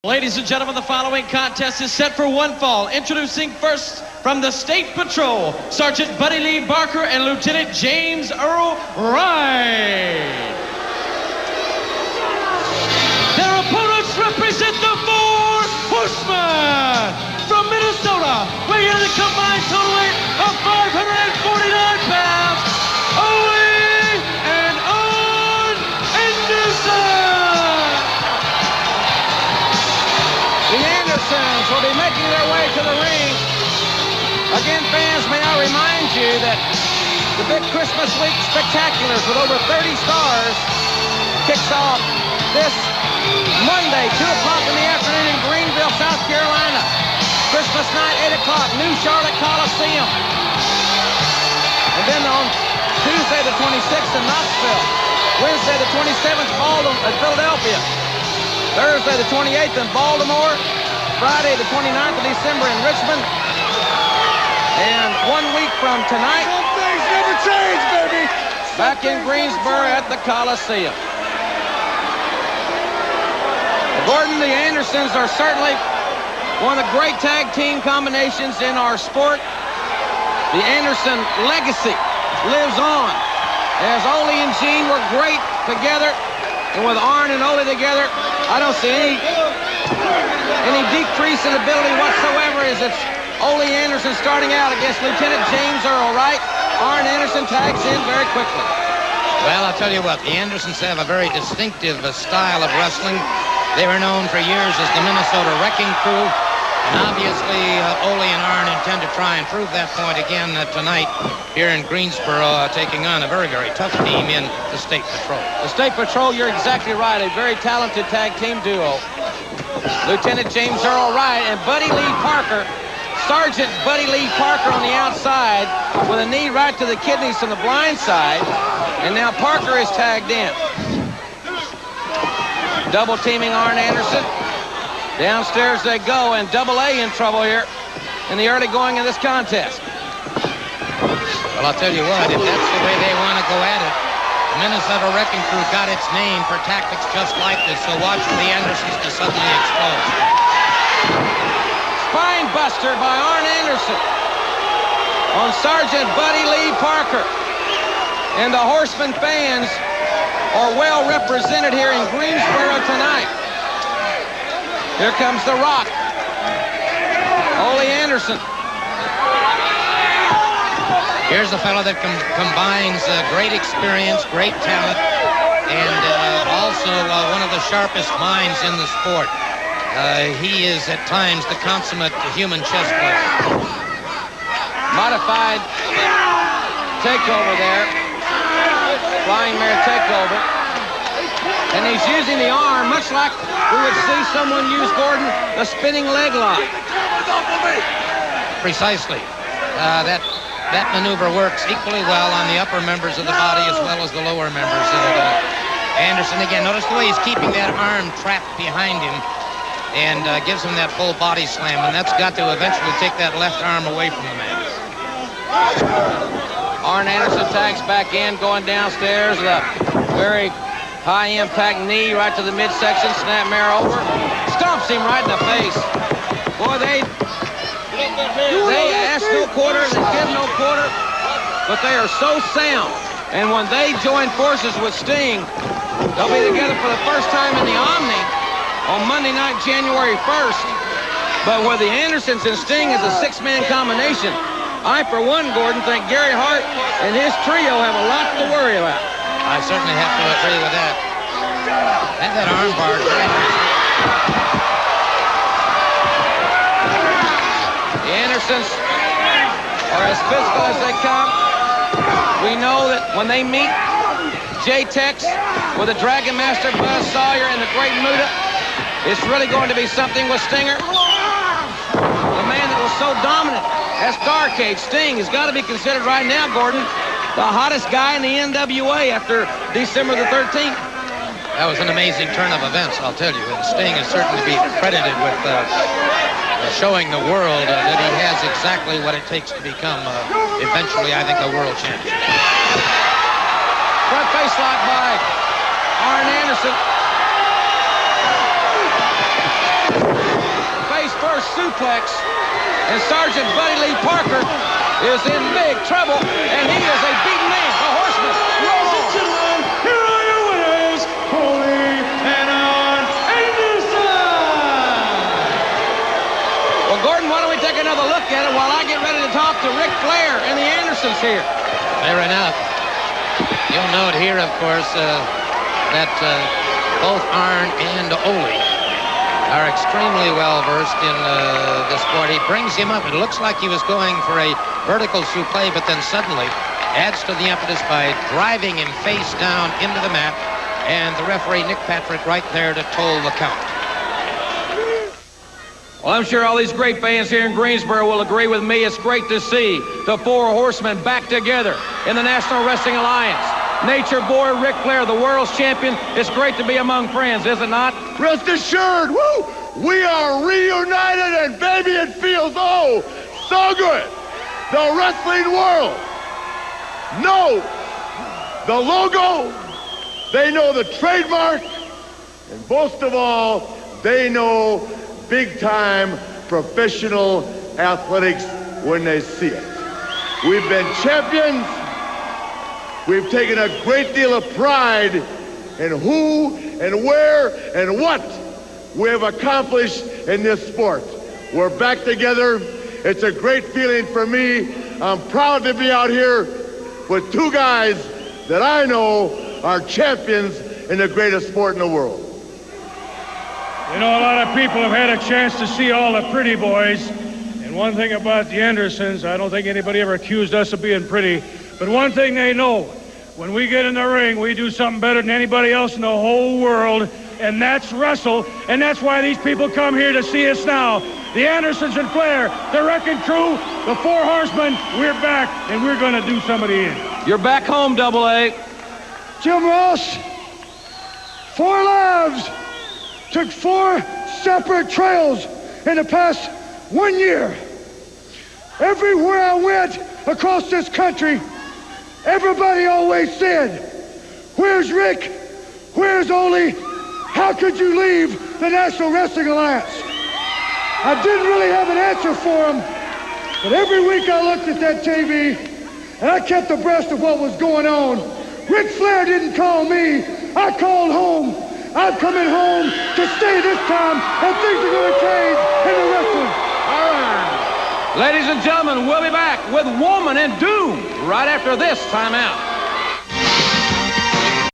Ladies and gentlemen, the following contest is set for one fall. Introducing first from the State Patrol, Sergeant Buddy Lee Barker and Lieutenant James Earl Wright. Their opponents represent the Four Horsemen from Minnesota, weighing in a combined total weight of 549 pounds. Ole and Arn Anderson. The Andersons will be making their way to the ring. Again, fans, may I remind you that the big Christmas week spectaculars with over 30 stars kicks off this Monday, 2 o'clock in the afternoon in Greenville, South Carolina. Christmas night, 8 o'clock, New Charlotte Coliseum. And then on Tuesday the 26th in Knoxville. Wednesday the 27th, Philadelphia. Thursday the 28th in Baltimore. Friday the 29th of December in Richmond. And 1 week from tonight, some things never change, baby. Back in Greensboro at the Coliseum. Gordon, the Andersons are certainly one of the great tag team combinations in our sport. The Anderson legacy lives on, as Ole and Gene were great together, and with Arn and Ole together, I don't see any decrease in ability whatsoever as it's Ole Anderson starting out against Lieutenant James Earl Wright. Arn Anderson tags in very quickly. Well, I'll tell you what, the Andersons have a very distinctive style of wrestling. They were known for years as the Minnesota Wrecking Crew. And obviously, Ole and Arn intend to try and prove that point again tonight here in Greensboro, taking on a very, very tough team in the State Patrol. The State Patrol, you're exactly right, a very talented tag team duo. Lieutenant James Earl Wright and Buddy Lee Parker. Sergeant Buddy Lee Parker on the outside with a knee right to the kidneys from the blind side. And now Parker is tagged in. Double teaming Arn Anderson. Downstairs they go, and Double A in trouble here in the early going of this contest. Well, I'll tell you what, if that's the way they want to go at it, the Minnesota Wrecking Crew got its name for tactics just like this, so watch for the Andersons to suddenly explode. Spine buster by Arn Anderson on Sergeant Buddy Lee Parker. And the Horseman fans are well represented here in Greensboro tonight. Here comes The Rock. Ole Anderson. Here's a fellow that combines great experience, great talent, and also one of the sharpest minds in the sport. He is at times the consummate human chess player. Modified takeover there. Flying mare takeover. And he's using the arm, much like we would see someone use, Gordon, the spinning leg lock. Precisely. That maneuver works equally well on the upper members of the body as well as the lower members. Anderson, again, notice the way he's keeping that arm trapped behind him and gives him that full body slam, and that's got to eventually take that left arm away from the man. Arn Anderson tags back in, going downstairs. The very high-impact knee right to the midsection, snap mare over. Stomps him right in the face. Boy, they ask no quarter, they give no quarter, but they are so sound. And when they join forces with Sting, they'll be together for the first time in the Omni on Monday night, January 1st. But where the Andersons and Sting is a six-man combination, I, for one, Gordon, think Gary Hart and his trio have a lot to worry about. I certainly have to agree with that. And that arm bar is very nice. The Andersons are as physical as they come. We know that when they meet J-Tex with the Dragon Master Buzz Sawyer and the Great Muta, it's really going to be something with Stinger. The man that was so dominant at Starrcade, Sting, has got to be considered right now, Gordon, the hottest guy in the NWA after December the 13th. That was an amazing turn of events, I'll tell you. And Sting is certainly to be credited with showing the world that he has exactly what it takes to become, eventually, I think, a world champion. Front face lock by Arn Anderson. suplex. And Sergeant Buddy Lee Parker is in big trouble, and he is a beaten man, a horseman. Ladies and gentlemen, here are your winners, Foley and Anderson. Well, Gordon, why don't we take another look at it while I get ready to talk to Ric Flair and the Andersons here. Fair enough. You'll note here, of course, that both Arn and Ole are extremely well versed in the sport. He brings him up. It looks like he was going for a vertical suplex, but then suddenly adds to the impetus by driving him face down into the mat, and the referee, Nick Patrick, right there to toll the count. Well, I'm sure all these great fans here in Greensboro will agree with me. It's great to see the four horsemen back together in the National Wrestling Alliance. Nature Boy Ric Flair, the world's champion. It's great to be among friends, is it not? Rest assured, woo! We are reunited, and baby, it feels oh so good. The wrestling world knows the logo, they know the trademark, and most of all, they know big-time professional athletics when they see it. We've been champions. We've taken a great deal of pride in who and where and what we have accomplished in this sport. We're back together. It's a great feeling for me. I'm proud to be out here with two guys that I know are champions in the greatest sport in the world. You know, a lot of people have had a chance to see all the pretty boys. And one thing about the Andersons, I don't think anybody ever accused us of being pretty. But one thing they know, when we get in the ring, we do something better than anybody else in the whole world, and that's wrestle. And that's why these people come here to see us now. The Andersons and Flair, the Wrecking Crew, the Four Horsemen, we're back, and we're going to do somebody in. You're back home, Double A. Jim Ross, 4 lives, took 4 separate trails in the past 1 year. Everywhere I went across this country, everybody always said, "Where's Rick? Where's Ole? How could you leave the National Wrestling Alliance?" I didn't really have an answer for him, but every week I looked at that TV and I kept abreast of what was going on. Ric Flair didn't call me, I called home. I'm coming home to stay this time, and things are going to change in the wrestling. All right. Ladies and gentlemen, we'll be back with Woman and Doom right after this timeout.